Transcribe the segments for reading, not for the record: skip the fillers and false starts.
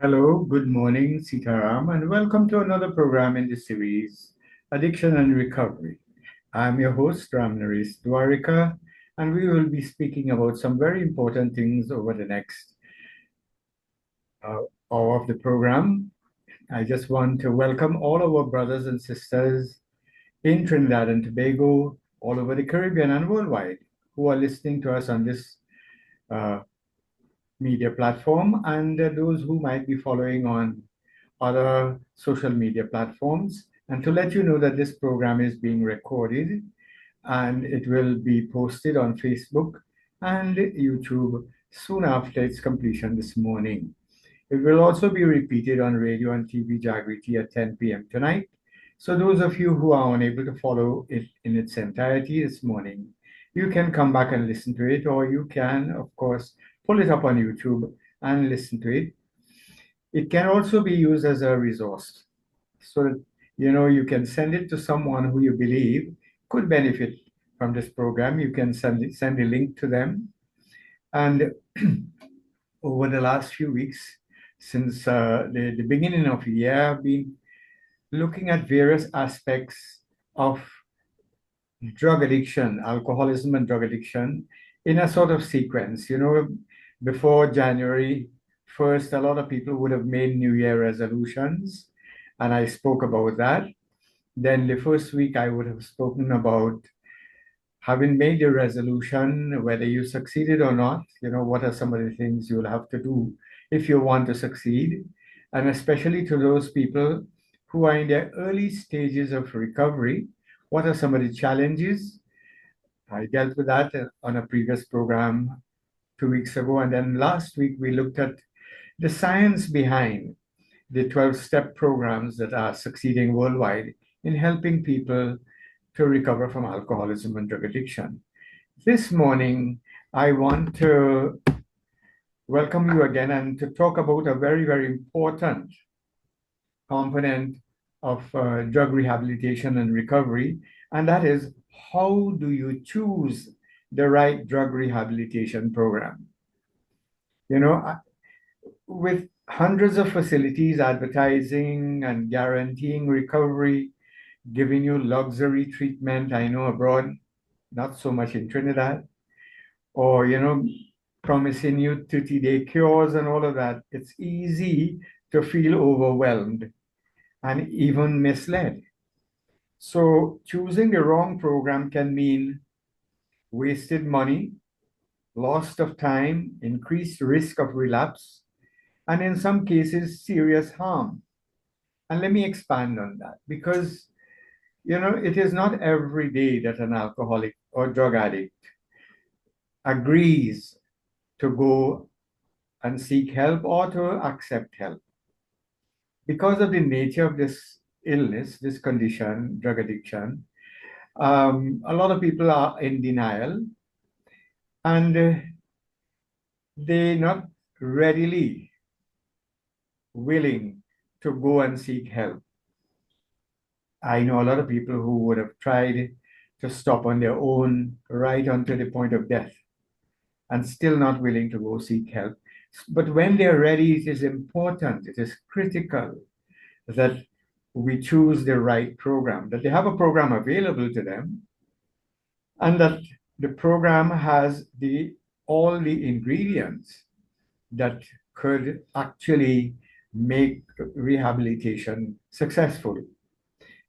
Hello, good morning, Sitaram, and welcome to another program in the series, Addiction and Recovery. I'm your host, Ramnaresh Dwarika, and we will be speaking about some very important things over the next uh, hour of the program. I just want to welcome all our brothers and sisters in Trinidad and Tobago, all over the Caribbean and worldwide, who are listening to us on this uh, media platform, and those who might be following on other social media platforms. And to let you know that this program is being recorded and it will be posted on Facebook and YouTube soon after its completion this morning. It will also be repeated on radio and TV Jagriti at 10 p.m. tonight. So those of you who are unable to follow it in its entirety this morning, you can come back and listen to it, or you can, of course, pull it up on YouTube and listen to it. It can also be used as a resource so that you can send it to someone who you believe could benefit from this program. You can send a link to them. And over the last few weeks, since the beginning of the year, I've been looking at various aspects of drug addiction, alcoholism and drug addiction in a sort of sequence. Before January 1st, a lot of people would have made New Year resolutions, and I spoke about that. Then the first week, I would have spoken about having made the resolution, whether you succeeded or not, what are some of the things you'll have to do if you want to succeed, and especially to those people who are in their early stages of recovery, what are some of the challenges? I dealt with that on a previous program 2 weeks ago. And then last week, we looked at the science behind the 12-step programs that are succeeding worldwide in helping people to recover from alcoholism and drug addiction. This morning, I want to welcome you again and to talk about a very, very important component of drug rehabilitation and recovery, and that is how do you choose the right drug rehabilitation program? You know, with hundreds of facilities advertising and guaranteeing recovery, giving you luxury treatment, I know abroad, not so much in Trinidad, or, promising you 30-day cures and all of that, it's easy to feel overwhelmed and even misled. So choosing the wrong program can mean wasted money, loss of time, increased risk of relapse, and in some cases, serious harm. And let me expand on that because, it is not every day that an alcoholic or drug addict agrees to go and seek help or to accept help. Because of the nature of this illness, this condition, drug addiction, a lot of people are in denial and they're not readily willing to go and seek help. I know a lot of people who would have tried to stop on their own right until the point of death and still not willing to go seek help. But when they're ready, it is important, it is critical that we choose the right program, that they have a program available to them, and that the program has all the ingredients that could actually make rehabilitation successful.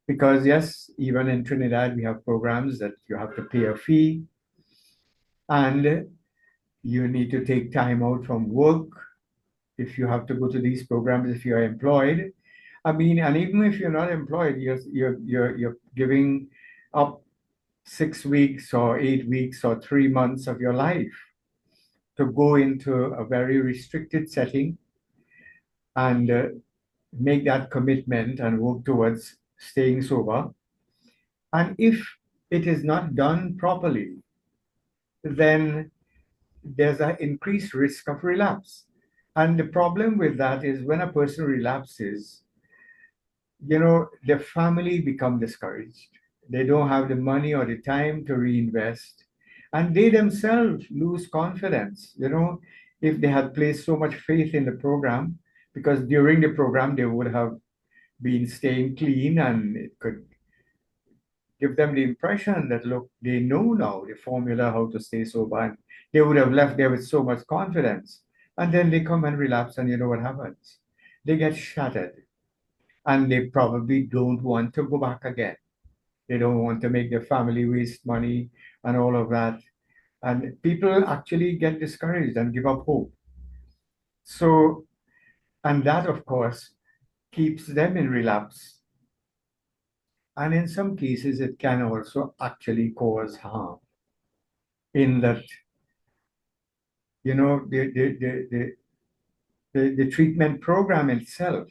Because yes, even in Trinidad, we have programs that you have to pay a fee and you need to take time out from work if you have to go to these programs, if you're employed. I mean, and even if you're not employed, you're giving up 6 weeks or 8 weeks or 3 months of your life to go into a very restricted setting and make that commitment and work towards staying sober. And if it is not done properly, then there's an increased risk of relapse. And the problem with that is when a person relapses, the family become discouraged. They don't have the money or the time to reinvest. And they themselves lose confidence. If they had placed so much faith in the program, because during the program they would have been staying clean, and it could give them the impression that, look, they know now the formula how to stay sober, and they would have left there with so much confidence. And then they come and relapse, and you know what happens? They get shattered, and they probably don't want to go back again. They don't want to make their family waste money and all of that. And people actually get discouraged and give up hope. So, and that, of course, keeps them in relapse. And in some cases, it can also actually cause harm in that, the treatment program itself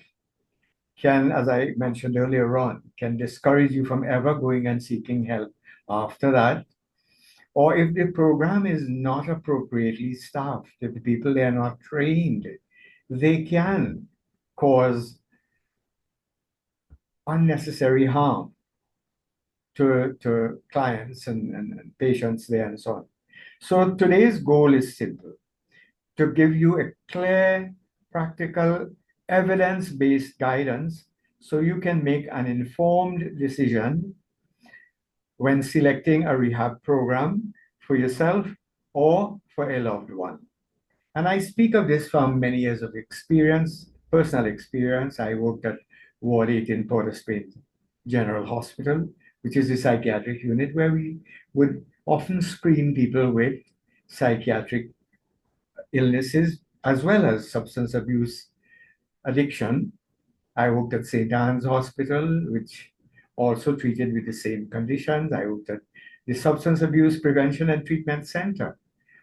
can, as I mentioned earlier on, can discourage you from ever going and seeking help after that. Or if the program is not appropriately staffed, if the people they are not trained, they can cause unnecessary harm to clients and patients there and so on. So today's goal is simple: to give you a clear, practical, evidence-based guidance so you can make an informed decision when selecting a rehab program for yourself or for a loved one. And I speak of this from many years of experience, personal experience. I worked at Ward 8 in Port of Spain General Hospital, which is the psychiatric unit where we would often screen people with psychiatric illnesses as well as substance abuse addiction. I worked at St. Anne's Hospital, which also treated with the same conditions. I worked at the Substance Abuse Prevention and Treatment Center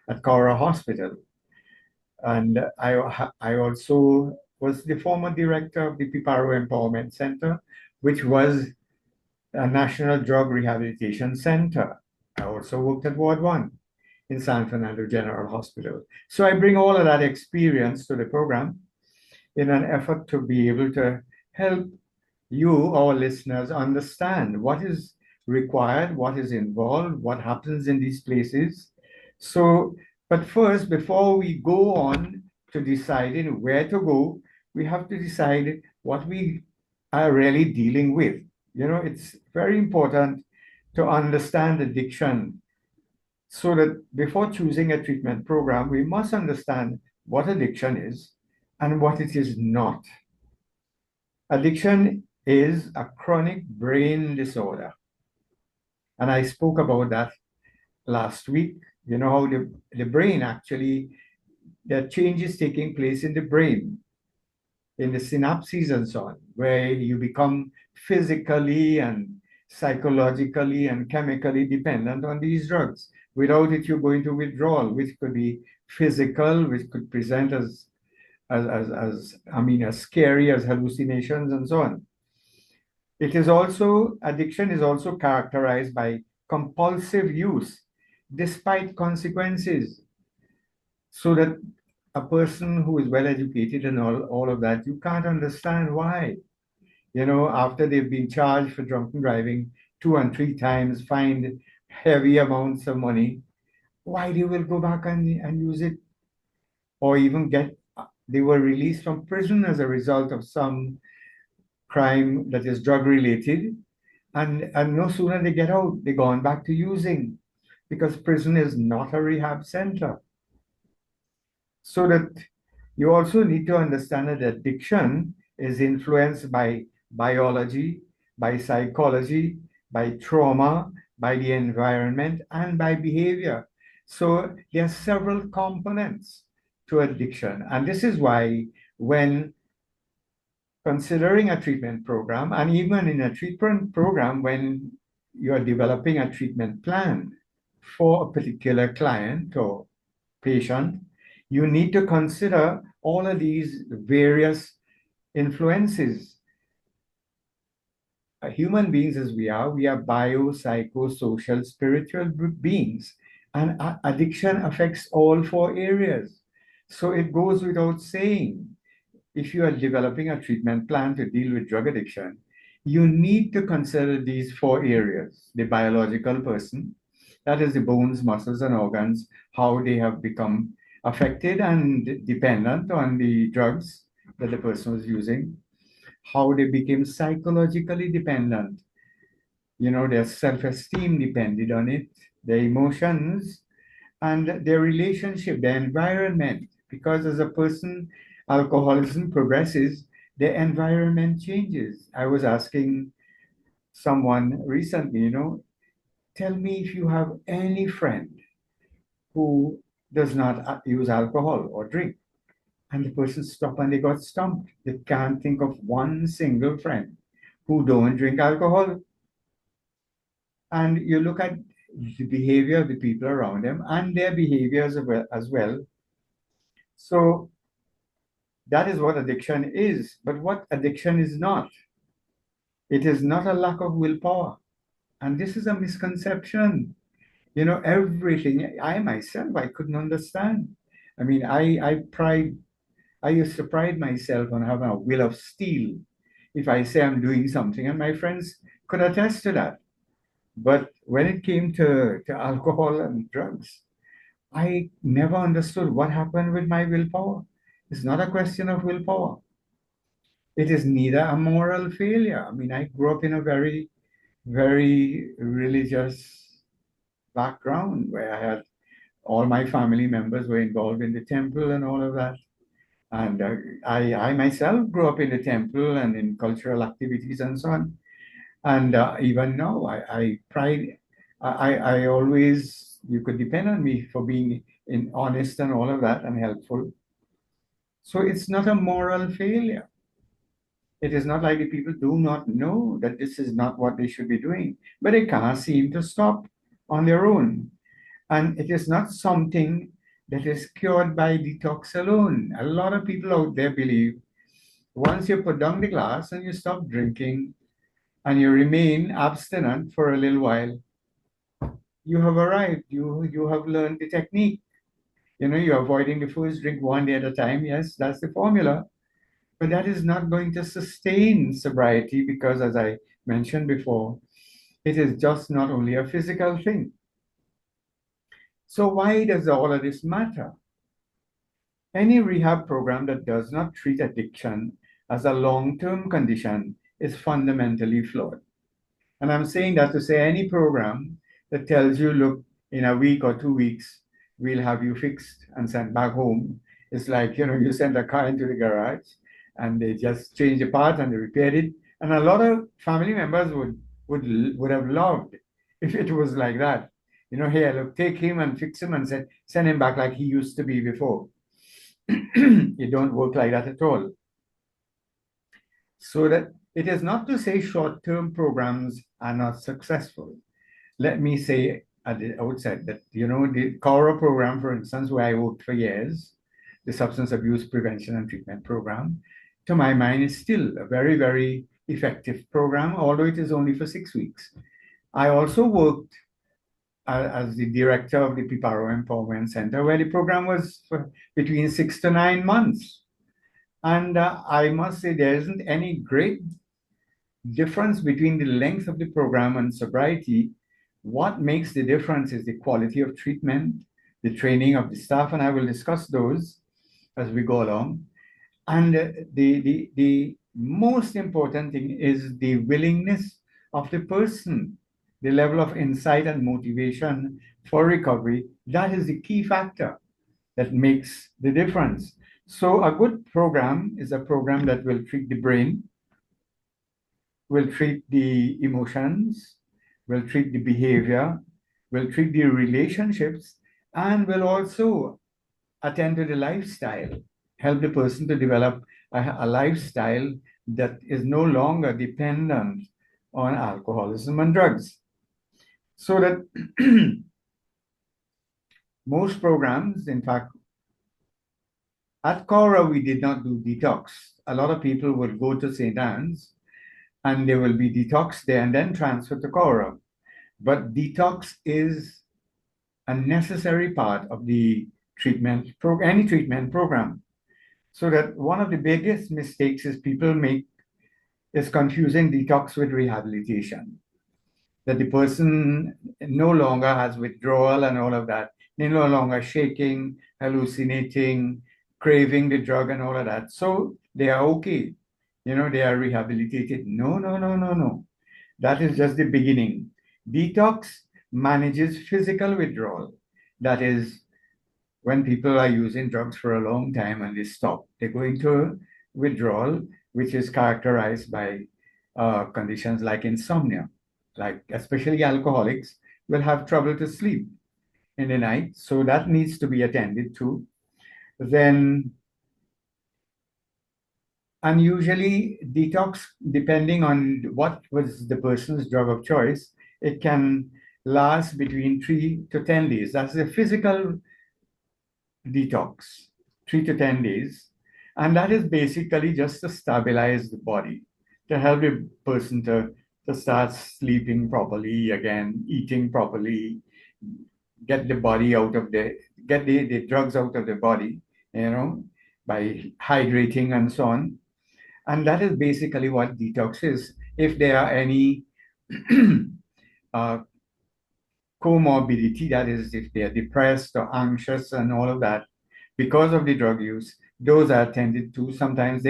at Cora Hospital. And I also was the former director of the Piparo Empowerment Center, which was a national drug rehabilitation center. I also worked at Ward 1 in San Fernando General Hospital. So I bring all of that experience to the program in an effort to be able to help you, our listeners, understand what is required, what is involved, what happens in these places. So, but first, before we go on to deciding where to go, we have to decide what we are really dealing with. It's very important to understand addiction so that before choosing a treatment program, we must understand what addiction is and what it is not. Addiction is a chronic brain disorder. And I spoke about that last week. You know how the brain actually, there are changes taking place in the brain, in the synapses and so on, where you become physically and psychologically and chemically dependent on these drugs. Without it, you're going to withdrawal, which could be physical, which could present as scary as hallucinations and so on. Addiction is also characterized by compulsive use despite consequences. So that a person who is well educated and all of that, you can't understand why. After they've been charged for drunken driving 2 and 3 times, fined heavy amounts of money, why they will go back and use it, or even they were released from prison as a result of some crime that is drug related, and no sooner they get out, they're gone back to using, because prison is not a rehab center. So that you also need to understand that addiction is influenced by biology, by psychology, by trauma, by the environment, and by behavior. So there are several components to addiction. And this is why when considering a treatment program, and even in a treatment program, when you're developing a treatment plan for a particular client or patient, you need to consider all of these various influences. Human beings as we are bio, psycho, social, spiritual beings, and addiction affects all 4 areas. So it goes without saying, if you are developing a treatment plan to deal with drug addiction, you need to consider these 4 areas: the biological person, that is the bones, muscles, and organs, how they have become affected and dependent on the drugs, that the person was using, how they became psychologically dependent. Their self-esteem depended on it, their emotions, and their relationship, their environment. Because as a person, alcoholism progresses, their environment changes. I was asking someone recently, tell me if you have any friend who does not use alcohol or drink. And the person stopped and they got stumped. They can't think of one single friend who don't drink alcohol. And you look at the behavior of the people around them and their behaviors as well. So that is what addiction is. But what addiction is not, it is not a lack of willpower. And this is a misconception. Everything, I myself, I couldn't understand. I mean, I used to pride myself on having a will of steel. If I say I'm doing something, and my friends could attest to that. But when it came to alcohol and drugs, I never understood what happened with my willpower. It's not a question of willpower. It is neither a moral failure. I mean, I grew up in a very, very religious background where I had all my family members were involved in the temple and all of that. And I myself grew up in the temple and in cultural activities and so on. And even now, I pride, I always, you could depend on me for being honest and all of that and helpful. So it's not a moral failure. It is not like the people do not know that this is not what they should be doing, but they can't seem to stop on their own. And it is not something that is cured by detox alone. A lot of people out there believe once you put down the glass and you stop drinking and you remain abstinent for a little while, you have arrived. You have learned the technique. You're avoiding the first drink one day at a time. Yes, that's the formula. But that is not going to sustain sobriety because, as I mentioned before, it is just not only a physical thing. So, why does all of this matter? Any rehab program that does not treat addiction as a long term condition is fundamentally flawed. And I'm saying that to say any program that tells you, look, in a week or 2 weeks, we'll have you fixed and sent back home. It's like, you send a car into the garage and they just change the part and they repaired it. And a lot of family members would have loved if it was like that. Here, look, take him and fix him and send him back like he used to be before. It don't work like that at all. So that it is not to say short-term programs are not successful. Let me say at the outset that, the CORA program, for instance, where I worked for years, the Substance Abuse Prevention and Treatment Program, to my mind, is still a very, very effective program, although it is only for 6 weeks. I also worked as the director of the Piparo Empowerment Center, where the program was for between 6 to 9 months. And I must say, there isn't any great difference between the length of the program and sobriety. What makes the difference is the quality of treatment, the training of the staff, and I will discuss those as we go along. And the most important thing is the willingness of the person, the level of insight and motivation for recovery. That is the key factor that makes the difference. So a good program is a program that will treat the brain, will treat the emotions, will treat the behavior, will treat the relationships, and will also attend to the lifestyle, help the person to develop a lifestyle that is no longer dependent on alcoholism and drugs. So that most programs, in fact, at Cora, we did not do detox. A lot of people would go to St. Anne's and there will be detox there and then transfer to Cora. But detox is a necessary part of the any treatment program. So that one of the biggest mistakes is people make is confusing detox with rehabilitation. That the person no longer has withdrawal and all of that. They're no longer shaking, hallucinating, craving the drug and all of that. So they are okay. They are rehabilitated. No, no, no, no, no. That is just the beginning. Detox manages physical withdrawal. That is, when people are using drugs for a long time and they stop, they go into withdrawal, which is characterized by conditions like insomnia. Like, especially alcoholics will have trouble to sleep in the night. So that needs to be attended to. Then, unusually, detox, depending on what was the person's drug of choice, it can last between 3 to 10 days. That's the physical detox, 3 to 10 days. And that is basically just to stabilize the body, to help the person to start sleeping properly again, eating properly, get the body out of get the drugs out of the body, by hydrating and so on. And that is basically what detox is. If there are any uh, comorbidity, that is, if they are depressed or anxious and all of that, because of the drug use, those are attended to. Sometimes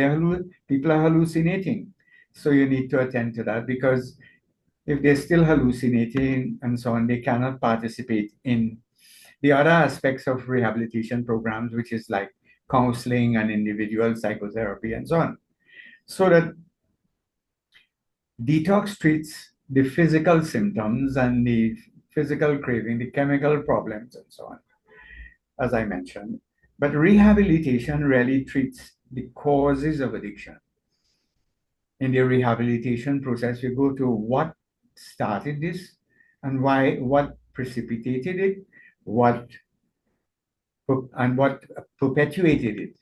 people are hallucinating. So you need to attend to that, because if they're still hallucinating and so on, they cannot participate in the other aspects of rehabilitation programs, which is like counseling and individual psychotherapy and so on. So that detox treats the physical symptoms and the physical craving, the chemical problems, and so on, as I mentioned. But rehabilitation really treats the causes of addiction. In the rehabilitation process, we go to what started this and why, what precipitated it, what and what perpetuated it,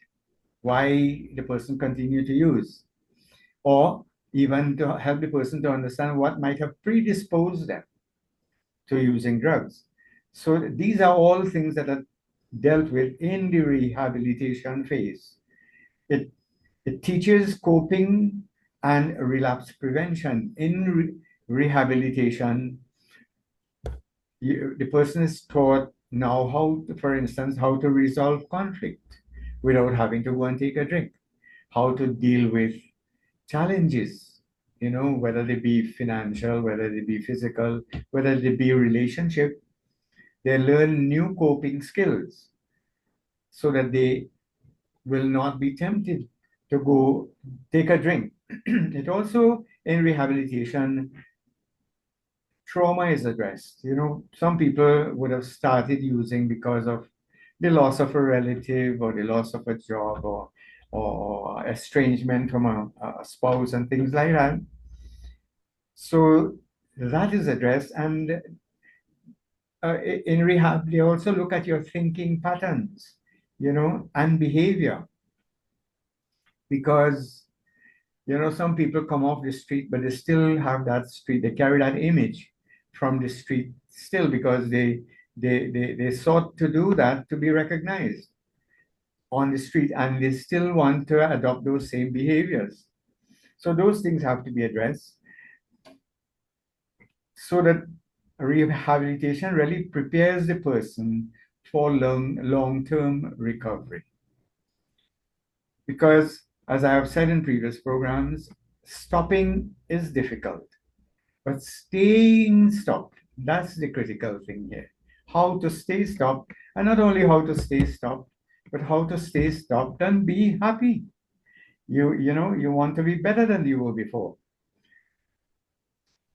why the person continued to use, or even to help the person to understand what might have predisposed them to using drugs. So these are all things that are dealt with in the rehabilitation phase. It, it teaches coping and relapse prevention. In rehabilitation, the person is taught now how, for instance, how to resolve conflict without having to go and take a drink, how to deal with challenges, whether they be financial, whether they be physical, whether they be relationship. They learn new coping skills so that they will not be tempted to go take a drink. It also, in rehabilitation, trauma is addressed. Some people would have started using because of the loss of a relative or the loss of a job, or estrangement from a spouse and things like that. So that is addressed. And in rehab, they also look at your thinking patterns, and behavior. Because, some people come off the street, but they still have that street, they carry that image from the street still, because they sought to do that to be recognized on the street, and they still want to adopt those same behaviors. So those things have to be addressed, so that rehabilitation really prepares the person for long-term recovery. Because, as I have said in previous programs, stopping is difficult, but staying stopped, that's the critical thing here. How to stay stopped, and not only how to stay stopped, but how to stay stopped and be happy. You want to be better than you were before.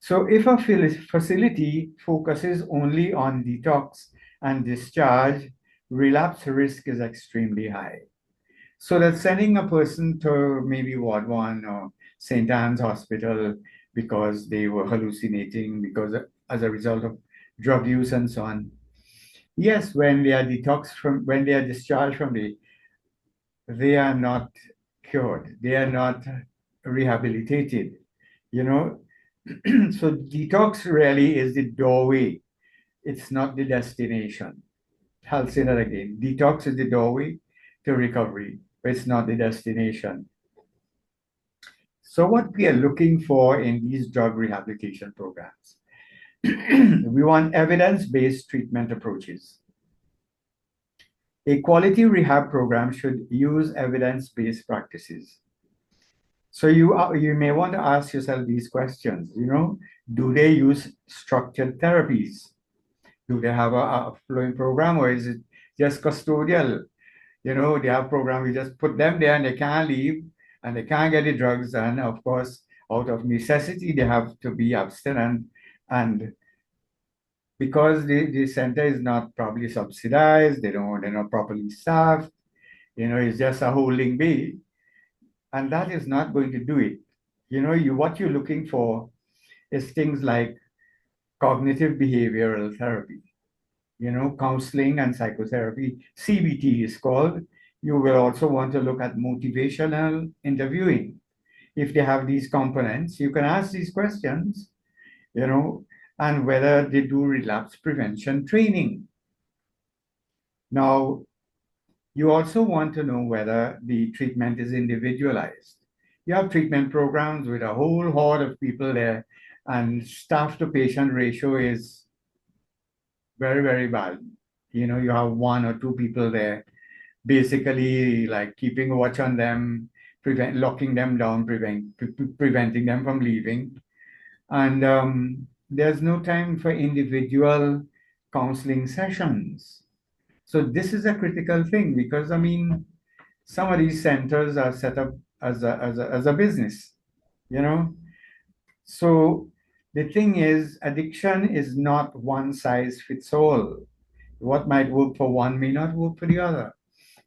So if a facility focuses only on detox and discharge, relapse risk is extremely high. So that sending a person to maybe Ward 1 or St. Anne's Hospital because they were hallucinating because as a result of drug use and so on. Yes, when they are discharged from they are not cured. They are not rehabilitated, you know. So detox really is the doorway. It's not the destination. I'll say that again. Detox is the doorway to recovery, but it's not the destination. So what we are looking for in these drug rehabilitation programs, we want evidence-based treatment approaches. A quality rehab program should use evidence-based practices. So you may want to ask yourself these questions. Do they use structured therapies? Do they have a flowing program, or is it just custodial? They have program, you just put them there and they can't leave and they can't get the drugs. And of course, out of necessity, they have to be abstinent. And because the center is not properly subsidized, they're not properly staffed, it's just a holding bay. And that is not going to do it. What you're looking for is things like cognitive behavioral therapy, counseling and psychotherapy. CBT is called. You will also want to look at motivational interviewing. If they have these components, you can ask these questions, you know, and whether they do relapse prevention training. Now, you also want to know whether the treatment is individualized. You have treatment programs with a whole horde of people there, and staff to patient ratio is very, very bad. You have one or two people there, basically like keeping a watch on them, locking them down, preventing them from leaving. And there's no time for individual counseling sessions. So this is a critical thing because some of these centers are set up as a business, you know. So the thing is, addiction is not one size fits all. What might work for one may not work for the other.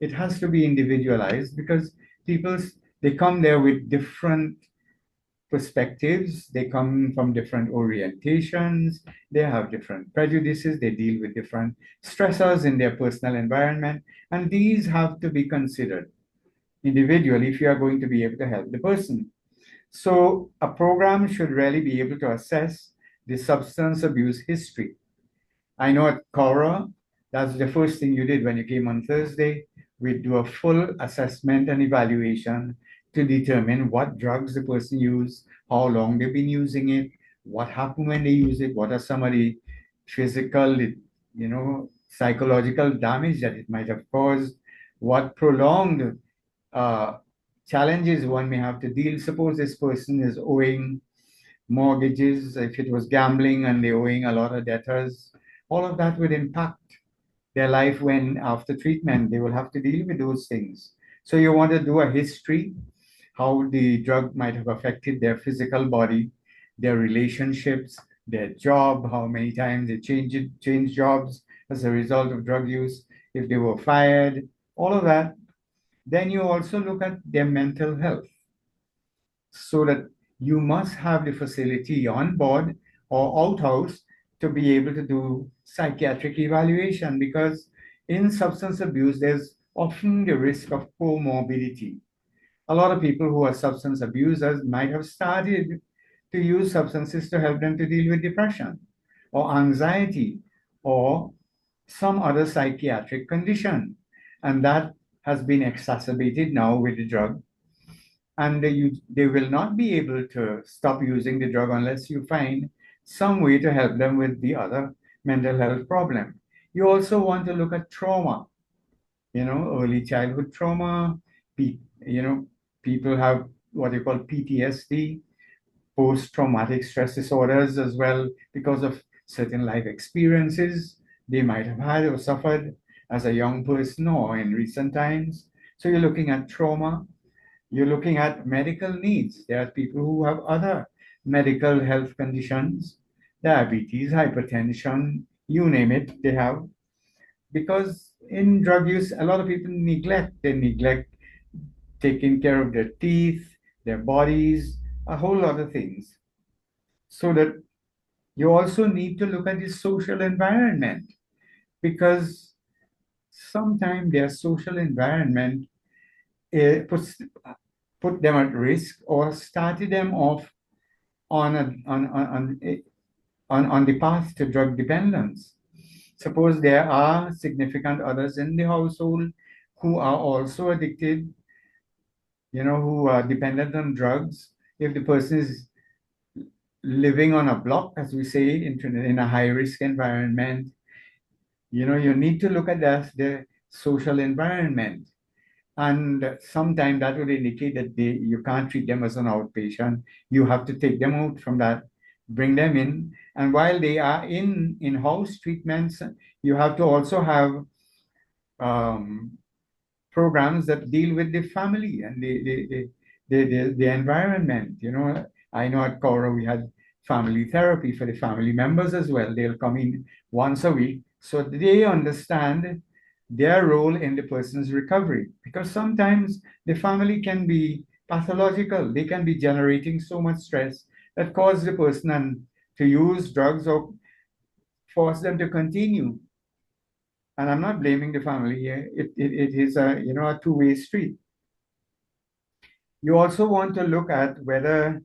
It has to be individualized because people, they come there with different perspectives, they come from different orientations, they have different prejudices, they deal with different stressors in their personal environment, and these have to be considered individually if you are going to be able to help the person. So a program should really be able to assess the substance abuse history. I know at Cora, that's the first thing you did when you came on Thursday. We do a full assessment and evaluation to determine what drugs the person used, how long they've been using it, what happened when they use it, what are some of the physical, psychological damage that it might have caused, what prolonged uh, challenges one may have to deal. Suppose this person is owing mortgages, if it was gambling and they're owing a lot of debtors, all of that would impact their life when after treatment they will have to deal with those things. So you want to do a history, how the drug might have affected their physical body, their relationships, their job, how many times they change jobs as a result of drug use, if they were fired, all of that. Then you also look at their mental health so that you must have the facility on board or outhouse to be able to do psychiatric evaluation because in substance abuse, there's often the risk of comorbidity. A lot of people who are substance abusers might have started to use substances to help them to deal with depression or anxiety or some other psychiatric condition. And that has been exacerbated now with the drug, and they will not be able to stop using the drug unless you find some way to help them with the other mental health problem. You also want to look at trauma, early childhood trauma. People have what you call PTSD, post-traumatic stress disorders as well because of certain life experiences they might have had or suffered as a young person or in recent times. So you're looking at trauma, you're looking at medical needs. There are people who have other medical health conditions, diabetes, hypertension, you name it, they have. Because in drug use, a lot of people neglect. They neglect taking care of their teeth, their bodies, a whole lot of things. So that you also need to look at the social environment because sometimes their social environment puts put them at risk or started them off on a, on the path to drug dependence. Suppose there are significant others in the household who are also addicted, who are dependent on drugs. If the person is living on a block, as we say, in a high risk environment, you need to look at that, social environment. And sometimes that would indicate that you can't treat them as an outpatient. You have to take them out from that, bring them in. And while they are in-house treatments, you have to also have um, programs that deal with the family and the environment. I know at Cora we had family therapy for the family members as well. They'll come in once a week so they understand their role in the person's recovery. Because sometimes the family can be pathological. They can be generating so much stress that causes the person to use drugs or force them to continue. And I'm not blaming the family here. It is a two-way street. You also want to look at whether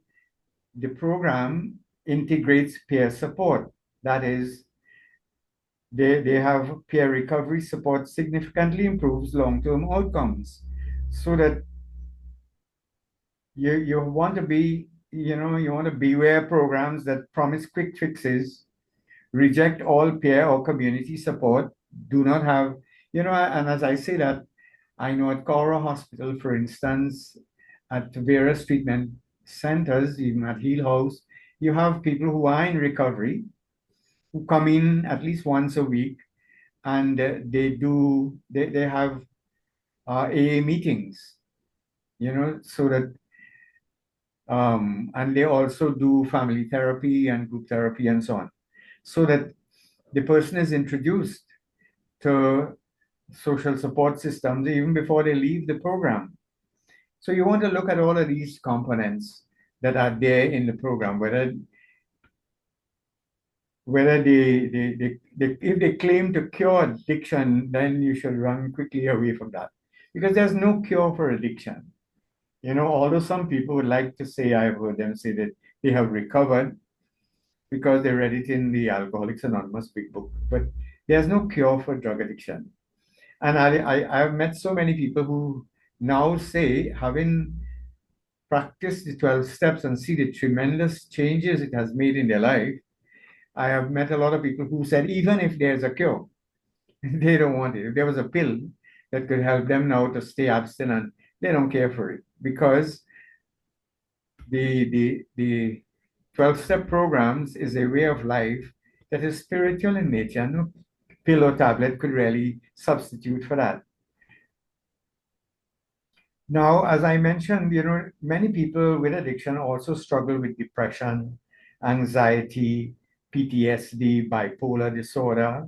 the program integrates peer support. That is, they have peer recovery support significantly improves long-term outcomes. So that you want to be, you want to beware programs that promise quick fixes, reject all peer or community support, do not have, and as I say that, I know at Cora Hospital, for instance, at various treatment centers, even at Heal House, you have people who are in recovery who come in at least once a week, and they have AA meetings, so that and they also do family therapy and group therapy and so on, so that the person is introduced to social support systems even before they leave the program. So you want to look at all of these components that are there in the program, whether if they claim to cure addiction, then you should run quickly away from that, because there's no cure for addiction. Although some people would like to say, I've heard them say that they have recovered because they read it in the Alcoholics Anonymous big book, but there's no cure for drug addiction. And I've met so many people who now say, having practiced the 12 steps and see the tremendous changes it has made in their life, I have met a lot of people who said, even if there's a cure, they don't want it. If there was a pill that could help them now to stay abstinent, they don't care for it, because the 12-step programs is a way of life that is spiritual in nature. No pill or tablet could really substitute for that. Now, as I mentioned, many people with addiction also struggle with depression, anxiety, PTSD, bipolar disorder.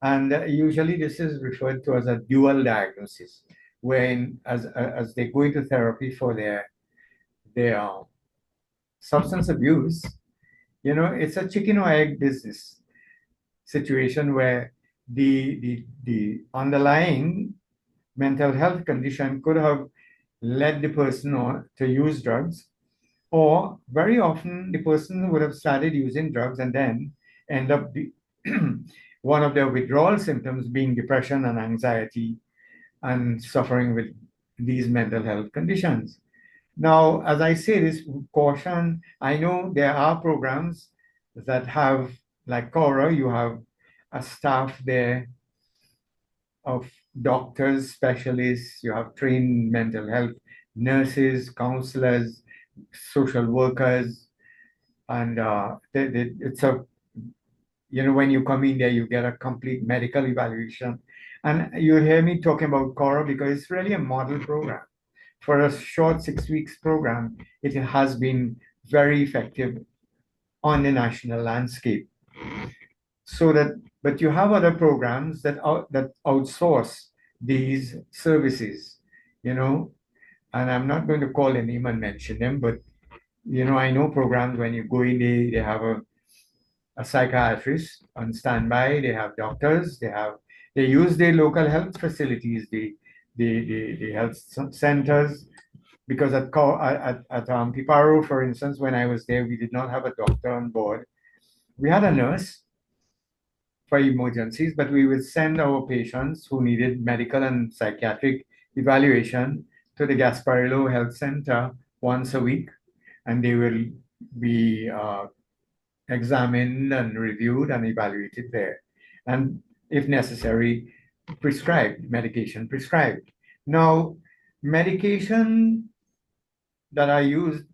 And usually this is referred to as a dual diagnosis, when as they go into therapy for their substance abuse, it's a chicken or egg business situation where the underlying mental health condition could have led the person on to use drugs, or very often the person would have started using drugs and then end up one of their withdrawal symptoms being depression and anxiety and suffering with these mental health conditions. Now, as I say this, caution, I know there are programs that have, like Cora, you have a staff there of doctors, specialists, you have trained mental health nurses, counselors, social workers, and it's when you come in there, you get a complete medical evaluation. And you hear me talking about Cora because it's really a model program. For a short 6 weeks program, it has been very effective on the national landscape. But you have other programs that outsource these services, you know, and I'm not going to call a name and mention them, but I know programs when you go in, they have a psychiatrist on standby, they have doctors, they use their local health facilities, the health centers, because at Piparo, for instance, when I was there, we did not have a doctor on board. We had a nurse for emergencies, but we would send our patients who needed medical and psychiatric evaluation to the Gasparillo Health Center once a week, and they will be examined and reviewed and evaluated there. And if necessary, prescribed, medication prescribed. Now, medication that are used,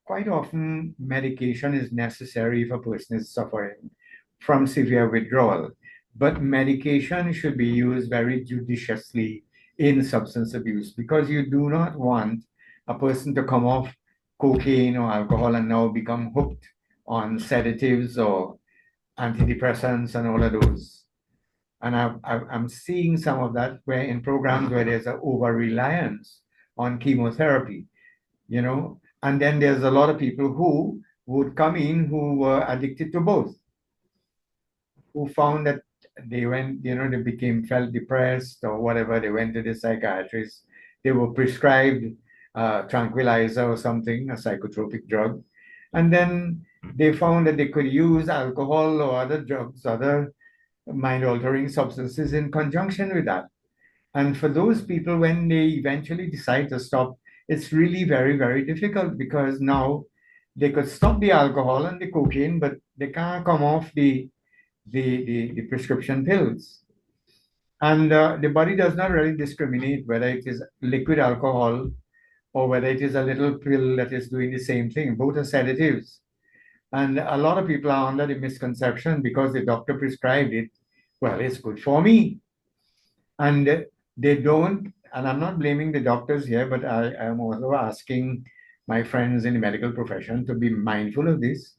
quite often medication is necessary if a person is suffering from severe withdrawal. But medication should be used very judiciously in substance abuse because you do not want a person to come off cocaine or alcohol and now become hooked on sedatives or antidepressants and all of those. And I'm seeing some of that where in programs where there's an over reliance on chemotherapy, and then there's a lot of people who would come in who were addicted to both, who found that they went, they became felt depressed or whatever. They went to the psychiatrist. They were prescribed a tranquilizer or something, a psychotropic drug, and then they found that they could use alcohol or other drugs, other mind-altering substances in conjunction with that. And for those people, when they eventually decide to stop, it's really very, very difficult because now they could stop the alcohol and the cocaine, but they can't come off the prescription pills. And the body does not really discriminate whether it is liquid alcohol or whether it is a little pill that is doing the same thing. Both are sedatives. And a lot of people are under the misconception because the doctor prescribed it, well, it's good for me. And they don't, and I'm not blaming the doctors here, but I am also asking my friends in the medical profession to be mindful of this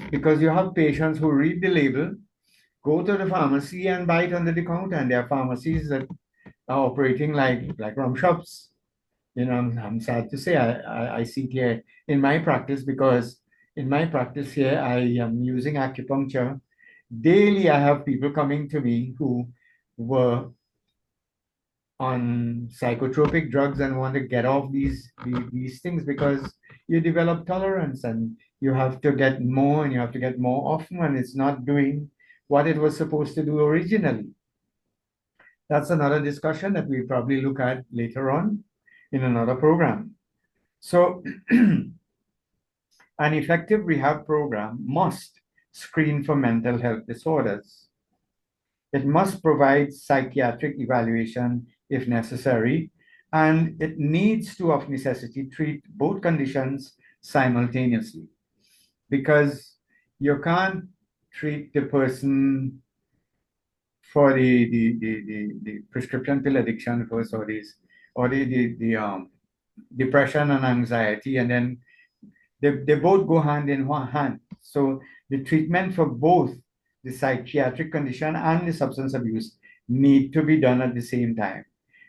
because you have patients who read the label, go to the pharmacy and buy it under the counter, and there are pharmacies that are operating like rum shops. I'm sad to say I see it here in my practice because in my practice here I am using acupuncture. Daily I have people coming to me who were on psychotropic drugs and want to get off these things because you develop tolerance and you have to get more and you have to get more often and it's not doing what it was supposed to do originally. That's another discussion that we'll probably look at later on in another program. So an effective rehab program must screen for mental health disorders. It must provide psychiatric evaluation if necessary, and it needs to, of necessity, treat both conditions simultaneously because you can't treat the person for the prescription pill addiction first or the depression and anxiety, and then they both go hand in hand. So the treatment for both the psychiatric condition and the substance abuse need to be done at the same time.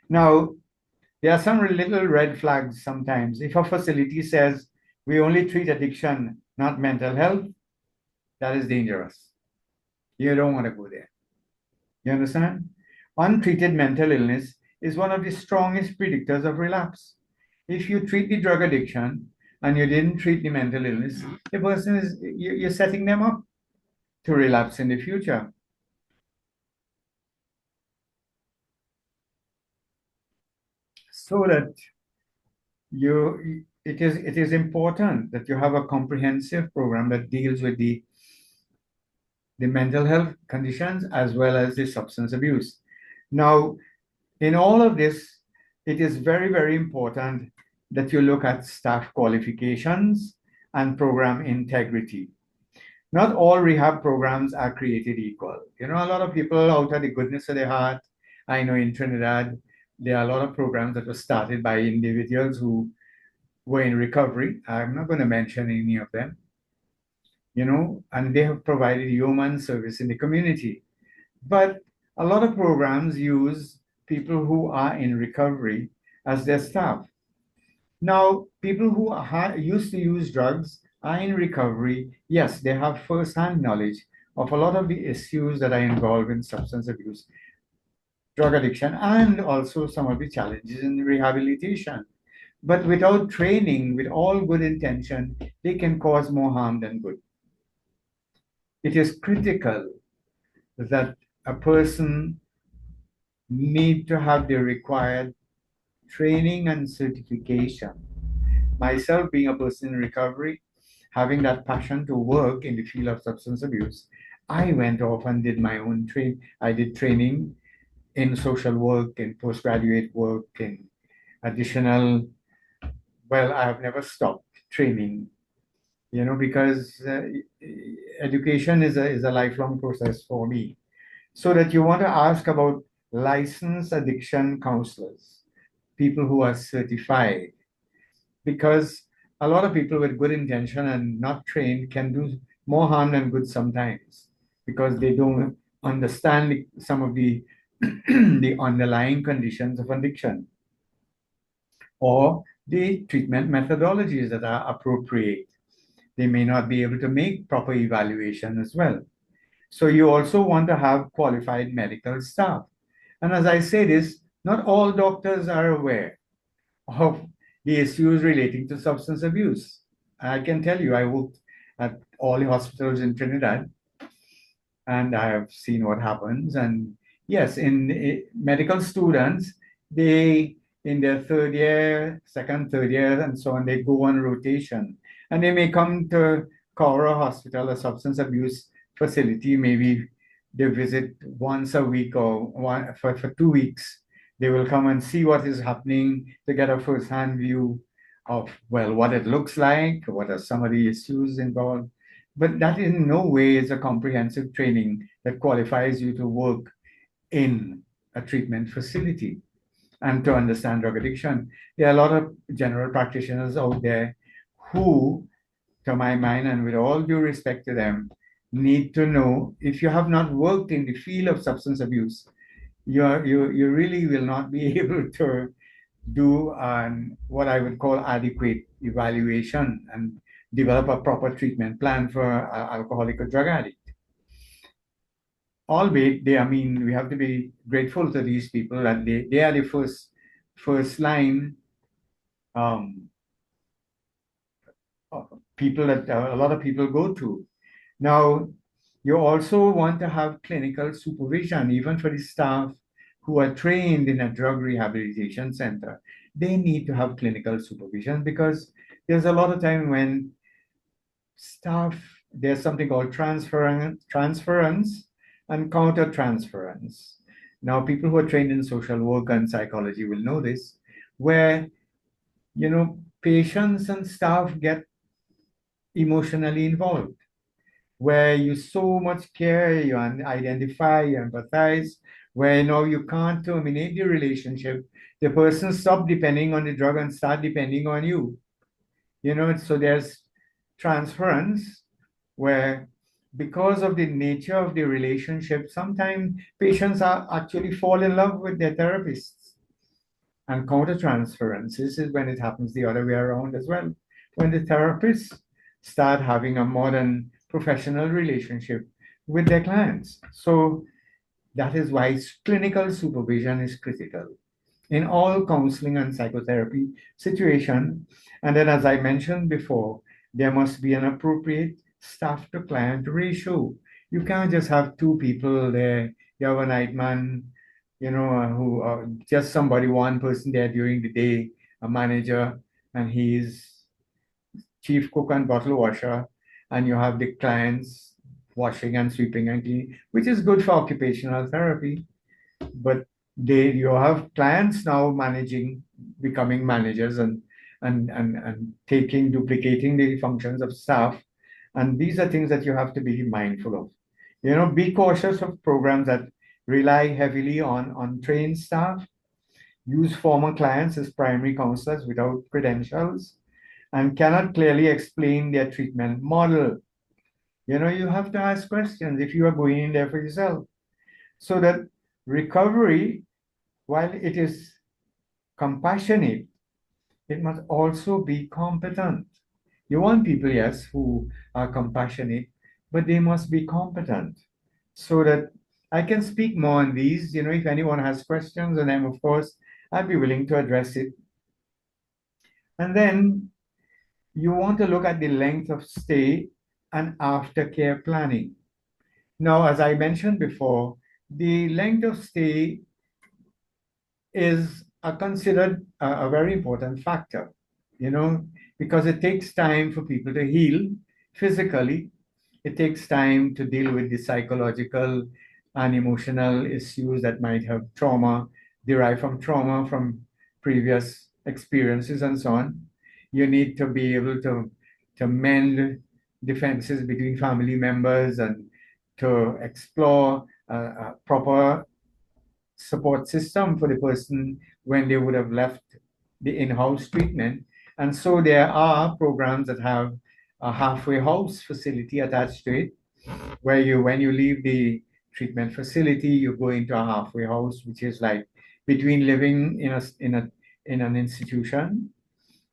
Now, there are some little red flags sometimes. If a facility says we only treat addiction, not mental health, that is dangerous. You don't want to go there. You understand? Untreated mental illness is one of the strongest predictors of relapse. If you treat the drug addiction and you didn't treat the mental illness, the person is you're setting them up to relapse in the future. So that it is important that you have a comprehensive program that deals with the mental health conditions as well as the substance abuse. Now, in all of this, it is very, very important that you look at staff qualifications and program integrity. Not all rehab programs are created equal. A lot of people out of the goodness of their heart. I know in Trinidad, there are a lot of programs that were started by individuals who were in recovery. I'm not going to mention any of them, and they have provided human service in the community. But a lot of programs use people who are in recovery as their staff. Now, people who used to use drugs are in recovery. Yes, they have first-hand knowledge of a lot of the issues that are involved in substance abuse, drug addiction, and also some of the challenges in rehabilitation. But without training, with all good intention, they can cause more harm than good. It is critical that a person need to have the required training and certification. Myself being a person in recovery, having that passion to work in the field of substance abuse, I went off and did my own train. I did training in social work, in postgraduate work, in additional, well, I have never stopped training, because education is a lifelong process for me. So that you want to ask about licensed addiction counselors, people who are certified, because a lot of people with good intention and not trained can do more harm than good sometimes because they don't understand some of the the underlying conditions of addiction or the treatment methodologies that are appropriate. They may not be able to make proper evaluation as well. So you also want to have qualified medical staff. And as I say this, not all doctors are aware of the issues relating to substance abuse. I can tell you, I worked at all the hospitals in Trinidad, and I have seen what happens. And yes, in medical students, they in their third year, second, third year, and so on, they go on rotation, and they may come to Cora Hospital, a substance abuse facility. Maybe they visit once a week or for 2 weeks. They will come and see what is happening to get a first-hand view of, well, what it looks like, what are some of the issues involved, but that in no way is a comprehensive training that qualifies you to work in a treatment facility and to understand drug addiction. There are a lot of general practitioners out there who, to my mind, and with all due respect to them, need to know if you have not worked in the field of substance abuse, you really will not be able to do what I would call adequate evaluation and develop a proper treatment plan for an alcoholic or drug addict. Albeit, we have to be grateful to these people that they are the first line um, people that a lot of people go to. Now, you also want to have clinical supervision, even for the staff who are trained in a drug rehabilitation center. They need to have clinical supervision because there's a lot of time when staff, there's something called transference and counter-transference. Now, people who are trained in social work and psychology will know this, where, patients and staff get emotionally involved, where you so much care, you identify, you empathize, where now you can't terminate the relationship. The person stop depending on the drug and start depending on you. So there's transference where because of the nature of the relationship, sometimes patients are actually fall in love with their therapists. And countertransference is when it happens the other way around as well. When the therapists start having a modern professional relationship with their clients. So that is why clinical supervision is critical in all counseling and psychotherapy situation. And then, as I mentioned before, there must be an appropriate staff to client ratio. You can't just have two people there. You have a night man, who just somebody, one person there during the day, a manager, and he's chief cook and bottle washer, and you have the clients washing and sweeping and cleaning, which is good for occupational therapy. But you have clients now becoming managers and duplicating the functions of staff. And these are things that you have to be mindful of. Be cautious of programs that rely heavily on trained staff, use former clients as primary counselors without credentials, and cannot clearly explain their treatment model. You have to ask questions if you are going in there for yourself. So that recovery, while it is compassionate, it must also be competent. You want people, yes, who are compassionate, but they must be competent. So that I can speak more on these. If anyone has questions on them, of course, I'd be willing to address it. And then you want to look at the length of stay and aftercare planning. Now, as I mentioned before, the length of stay is considered a very important factor, because it takes time for people to heal physically. It takes time to deal with the psychological and emotional issues that might have trauma, derived from trauma from previous experiences and so on. You need to be able to mend differences between family members and to explore a proper support system for the person when they would have left the in-house treatment. And so there are programs that have a halfway house facility attached to it, where when you leave the treatment facility, you go into a halfway house, which is like between living in an institution,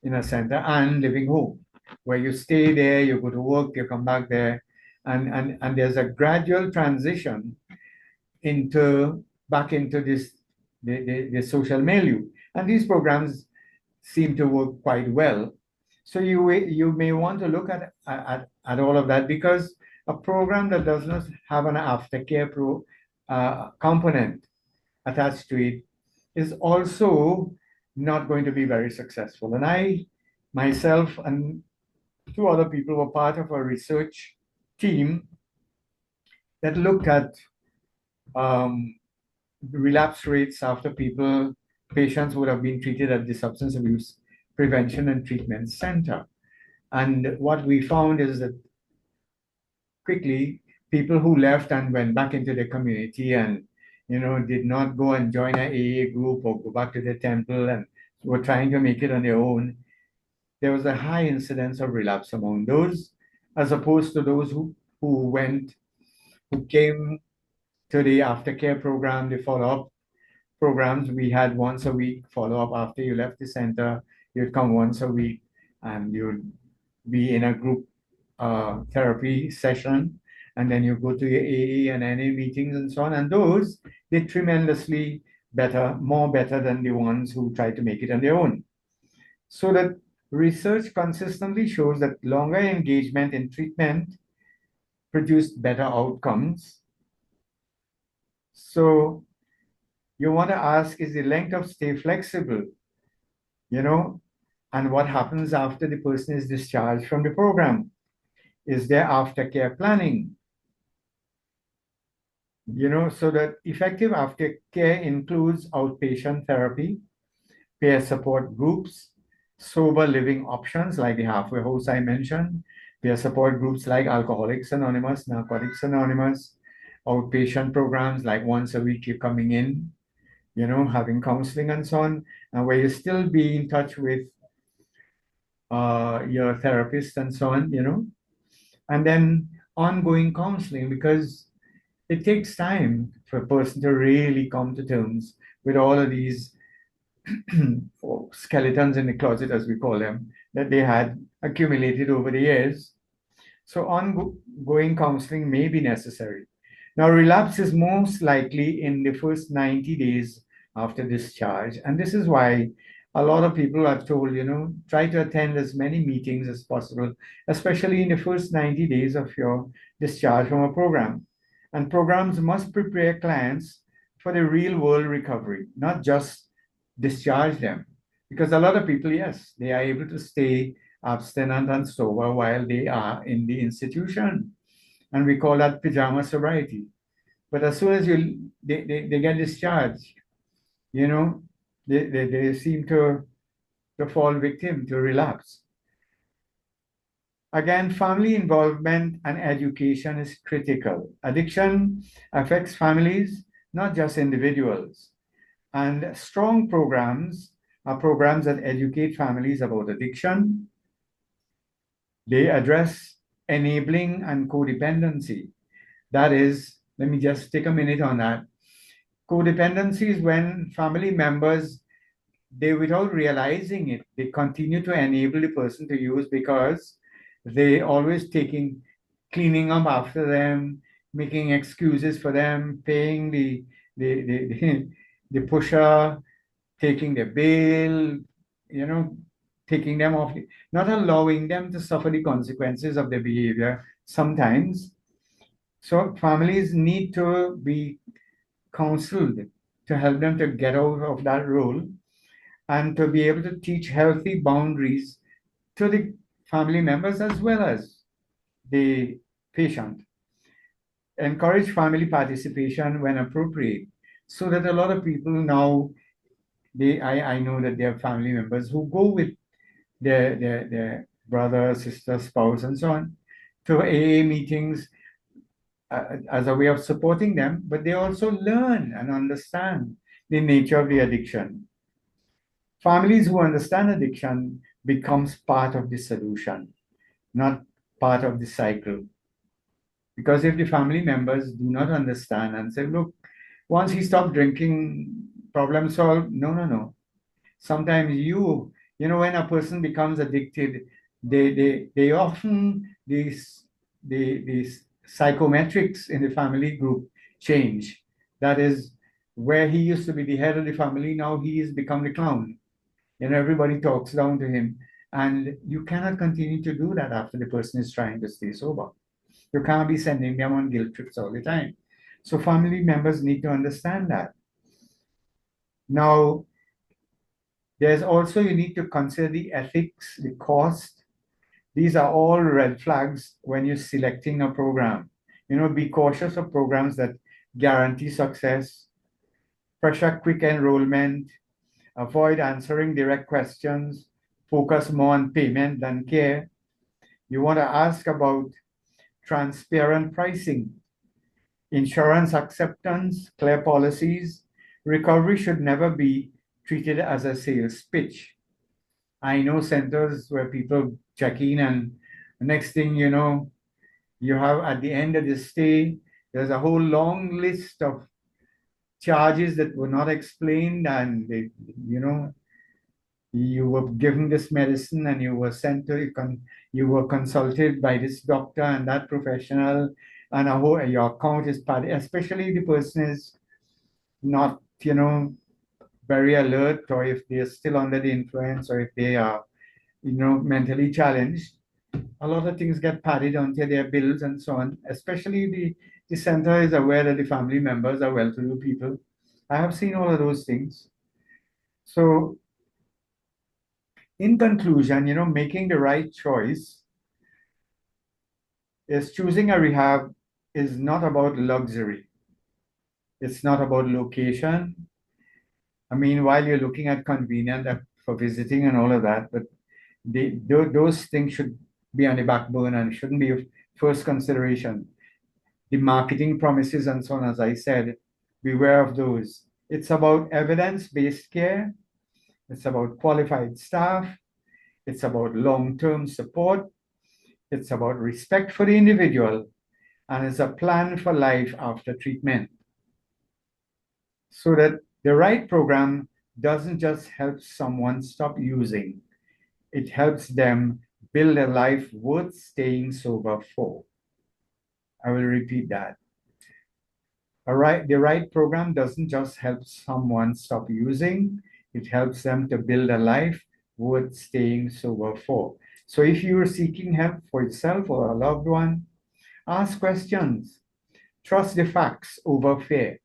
in a center, and living home, where you stay there, you go to work, you come back there, and there's a gradual transition into back into the social milieu. And these programs seem to work quite well. So you may want to look at all of that, because a program that does not have an aftercare component attached to it is also not going to be very successful. And I myself and two other people were part of a research team that looked at um, relapse rates after patients would have been treated at the Substance Abuse Prevention and Treatment Center. And what we found is that quickly, people who left and went back into the community and did not go and join an AA group or go back to the temple and were trying to make it on their own, there was a high incidence of relapse among those, as opposed to those who came to the aftercare program, the follow-up programs. We had once a week follow-up after you left the center. You'd come once a week and you'd be in a group therapy session, and then you go to your AA and NA meetings and so on. And those did tremendously better, more better than the ones who tried to make it on their own. So that research consistently shows that longer engagement in treatment produced better outcomes. So you want to ask, is the length of stay flexible? And what happens after the person is discharged from the program? Is there aftercare planning? So that effective aftercare includes outpatient therapy, peer support groups, sober living options like the halfway house I mentioned, peer support groups like Alcoholics Anonymous, Narcotics Anonymous, outpatient programs like once a week you're coming in, having counseling and so on, and where you still be in touch with your therapist and so on, and then ongoing counseling, because it takes time for a person to really come to terms with all of these skeletons in the closet, as we call them, that they had accumulated over the years. So ongoing counseling may be necessary. Now, relapse is most likely in the first 90 days after discharge. And this is why a lot of people are told, try to attend as many meetings as possible, especially in the first 90 days of your discharge from a program. And programs must prepare clients for the real world recovery, not just discharge them. Because a lot of people, yes, they are able to stay abstinent and sober while they are in the institution. And we call that pajama sobriety. But as soon as they get discharged, you know, they seem to fall victim to relapse. Again, family involvement and education is critical. Addiction affects families, not just individuals. And strong programs are programs that educate families about addiction. They address enabling and codependency. That is, let me just take a minute on that. Codependency is when family members, without realizing it, they continue to enable the person to use, because they always cleaning up after them, making excuses for them, paying the the pusher, taking the bill, you know, taking them off, not allowing them to suffer the consequences of their behavior sometimes. So families need to be counseled to help them to get out of that role, and to be able to teach healthy boundaries to the family members as well as the patient. Encourage family participation when appropriate, so that a lot of people now, I know that there are family members who go with their brother, sister, spouse, and so on to AA meetings as a way of supporting them, but they also learn and understand the nature of the addiction. Families who understand addiction becomes part of the solution, not part of the cycle. Because if the family members do not understand and say, look, once he stopped drinking, problem solved. No, no, no. Sometimes when a person becomes addicted, they often these psychometrics in the family group change. That is, where he used to be the head of the family, now he has become the clown. Everybody talks down to him. And you cannot continue to do that after the person is trying to stay sober. You can't be sending them on guilt trips all the time. So family members need to understand that. Now, there's also, you need to consider the ethics, the cost. These are all red flags when you're selecting a program. Be cautious of programs that guarantee success, pressure quick enrollment, avoid answering direct questions, focus more on payment than care. You want to ask about transparent pricing, insurance acceptance, clear policies. Recovery should never be treated as a sales pitch. I know centers where people check in, and the next thing you know, you have at the end of the stay, there's a whole long list of charges that were not explained, and you were given this medicine and you were sent to you were consulted by this doctor and that professional, and your account is part, especially the person is not very alert, or if they're still under the influence, or if they are mentally challenged. A lot of things get padded onto their bills and so on. Especially the center is aware that the family members are well-to-do people. I have seen all of those things. So in conclusion, making the right choice is choosing a rehab is not about luxury. It's not about location. I mean, while you're looking at convenience for visiting and all of that, but those things should be on the back burner and shouldn't be of first consideration. The marketing promises and so on, as I said, beware of those. It's about evidence-based care. It's about qualified staff. It's about long-term support. It's about respect for the individual. And it's a plan for life after treatment. So that the right program doesn't just help someone stop using, it helps them build a life worth staying sober for. I will repeat that. The right program doesn't just help someone stop using, it helps them to build a life worth staying sober for. So if you're seeking help for yourself or a loved one, ask questions. Trust the facts over fear.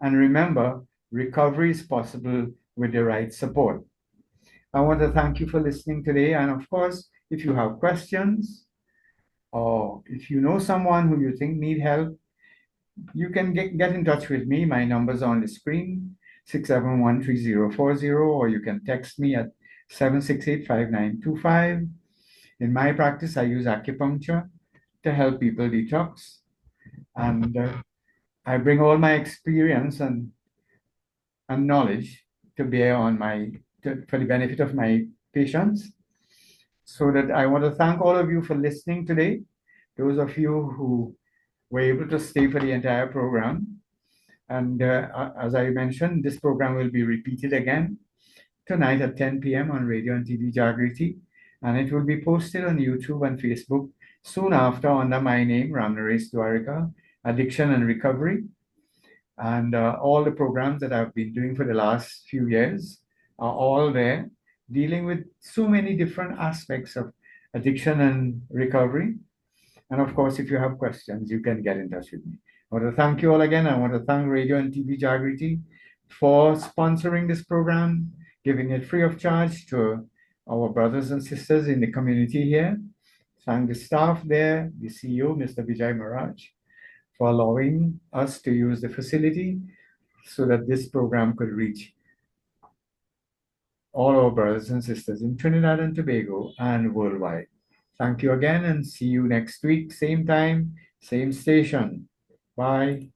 And remember, recovery is possible with the right support. I want to thank you for listening today. And of course, if you have questions, or if you know someone who you think need help, you can get in touch with me. My number's on the screen, 671-3040, or you can text me at 768-5925. In my practice, I use acupuncture to help people detox. And I bring all my experience and knowledge to bear for the benefit of my patients. So that I want to thank all of you for listening today. Those of you who were able to stay for the entire program. And as I mentioned, this program will be repeated again tonight at 10 p.m. on radio and TV Jagriti. And it will be posted on YouTube and Facebook soon after under my name, Ramnaresh Dwarika, Addiction and Recovery. And all the programs that I've been doing for the last few years are all there, dealing with so many different aspects of addiction and recovery. And of course, if you have questions, you can get in touch with me. I want to thank you all again. I want to thank Radio and TV Jagriti for sponsoring this program, giving it free of charge to our brothers and sisters in the community here. Thank the staff there, the CEO, Mr. Vijay Maraj, for allowing us to use the facility so that this program could reach all our brothers and sisters in Trinidad and Tobago and worldwide. Thank you again and see you next week, same time, same station. Bye.